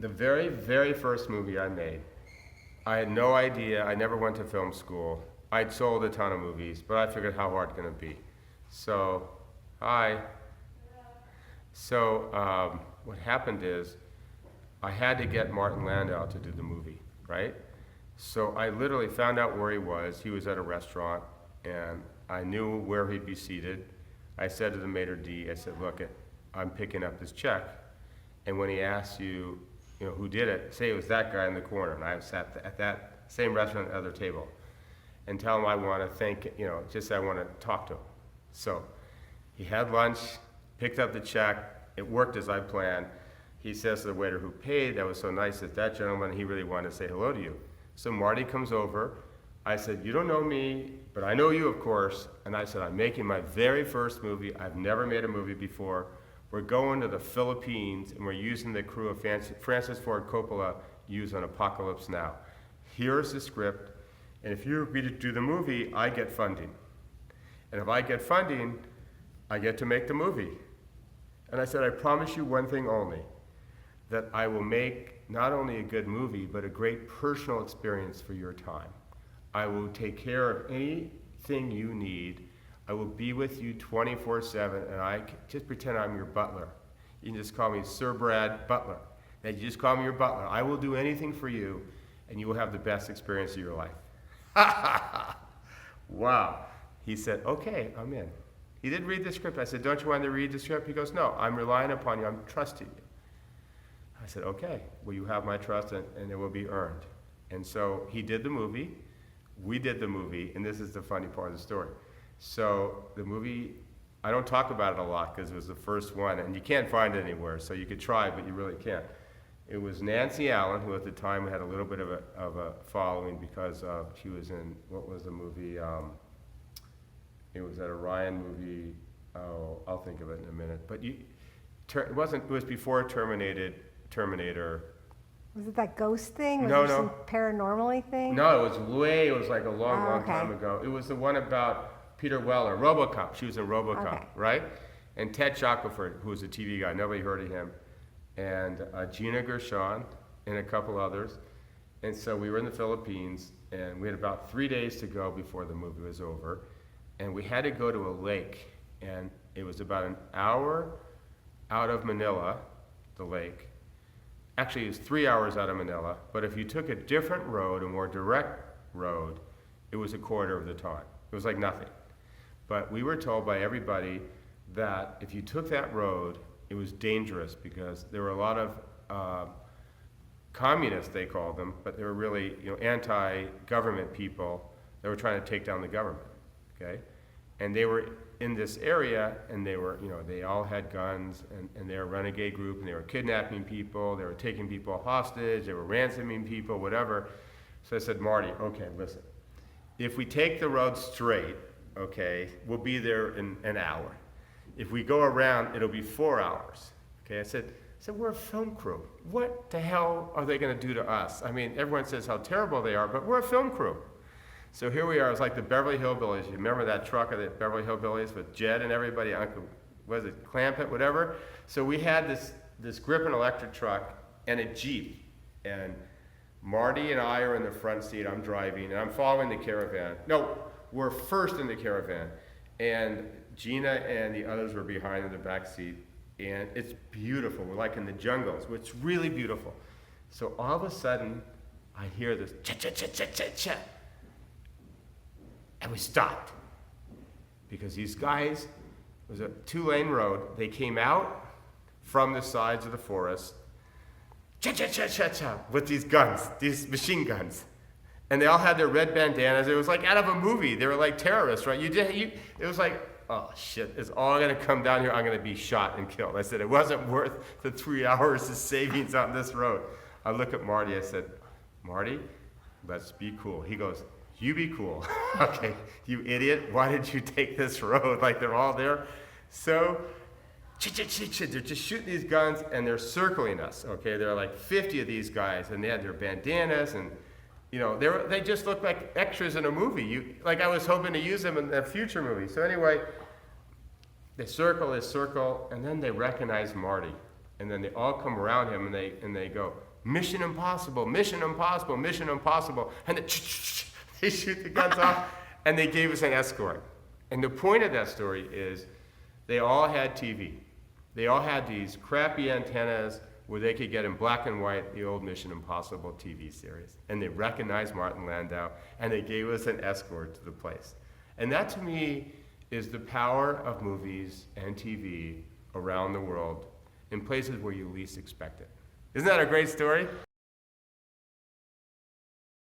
The very, very first movie I made, I had no idea. I never went to film school. I'd sold a ton of movies, but I figured how hard it's going to be. So, hi. So, what happened is I had to get Martin Landau to do the movie, right? So I literally found out where he was. He was at a restaurant, and I knew where he'd be seated. I said to the maitre d', I said, look, I'm picking up this check. And when he asks you, who did it, say it was that guy in the corner, and I sat at that same restaurant at the other table, and tell him I want to thank, just I want to talk to him. So he had lunch, picked up the check. It worked as I planned. He says to the waiter who paid, that was so nice that gentleman, he really wanted to say hello to you. So Marty comes over. I said, you don't know me, but I know you, of course. And I said, I'm making my very first movie. I've never made a movie before. We're going to the Philippines, and we're using the crew of Francis Ford Coppola used on Apocalypse Now. Here's the script, and if you agree to do the movie, I get funding. And if I get funding, I get to make the movie. And I said, I promise you one thing only, that I will make not only a good movie, but a great personal experience for your time. I will take care of anything you need. I will be with you 24/7, and I just pretend I'm your butler. You can just call me Sir Brad Butler. And you just call me your butler. I will do anything for you, and you will have the best experience of your life. Wow. He said, okay, I'm in. He didn't read the script. I said, don't you want to read the script? He goes, no, I'm relying upon you. I'm trusting you. I said, okay, well, you have my trust, and it will be earned. And so he did the movie. We did the movie, and this is the funny part of the story. So the movie, I don't talk about it a lot because it was the first one, and you can't find it anywhere, so you could try, but you really can't. It was Nancy Allen, who at the time had a little bit of a following because she was in, what was the movie? It was that Orion movie. Oh, I'll think of it in a minute. But it was before Terminator. Was it that ghost thing? No. Some paranormal-y thing? No, it was like a long time ago. It was the one about Peter Weller, RoboCop. She was in RoboCop, okay. Right? And Ted Shackelford, who was a TV guy, nobody heard of him. And Gina Gershon and a couple others. And so we were in the Philippines, and we had about 3 days to go before the movie was over. And we had to go to a lake, and it was about an hour out of Manila, the lake. Actually, it was 3 hours out of Manila, but if you took a different road, a more direct road, it was a quarter of the time. It was like nothing. But we were told by everybody that if you took that road, it was dangerous because there were a lot of communists, they called them, but they were really anti-government people that were trying to take down the government. Okay, and they were in this area, and they were, they all had guns, and they were a renegade group, and they were kidnapping people, they were taking people hostage, they were ransoming people, whatever. So I said, Marty, okay, listen, if we take the road straight, okay, we'll be there in an hour. If we go around, it'll be 4 hours. Okay, I said, we're a film crew. What the hell are they going to do to us? I mean, everyone says how terrible they are, but we're a film crew. So here we are. It's like the Beverly Hillbillies. You remember that truck of the Beverly Hillbillies with Jed and everybody? Uncle, was it Clampett, whatever? So we had this Griffin electric truck and a Jeep. And Marty and I are in the front seat. I'm driving, and I'm following the caravan. No, we're first in the caravan. And Gina and the others were behind in the back seat. And it's beautiful. We're like in the jungles. It's really beautiful. So all of a sudden, I hear this cha-cha-cha-cha-cha-cha. And we stopped because these guys, it was a 2-lane road. They came out from the sides of the forest, cha-cha-cha-cha-cha, with these guns, these machine guns. And they all had their red bandanas. It was like out of a movie. They were like terrorists, right? It was like, oh shit, it's all gonna come down here. I'm gonna be shot and killed. I said, it wasn't worth the 3 hours of savings on this road. I look at Marty, I said, Marty, let's be cool. He goes, you be cool. Okay, you idiot, why did you take this road? Like they're all there. So, they're just shooting these guns and they're circling us, okay? There are like 50 of these guys and they had their bandanas and, they just looked like extras in a movie. Like I was hoping to use them in a future movie. So anyway, they circle, and then they recognize Marty. And then they all come around him and they go, Mission Impossible, Mission Impossible, Mission Impossible. And they shoot the guns off, and they gave us an escort. And the point of that story is they all had TV. They all had these crappy antennas where they could get in black and white the old Mission Impossible TV series. And they recognized Martin Landau, and they gave us an escort to the place. And that, to me, is the power of movies and TV around the world in places where you least expect it. Isn't that a great story?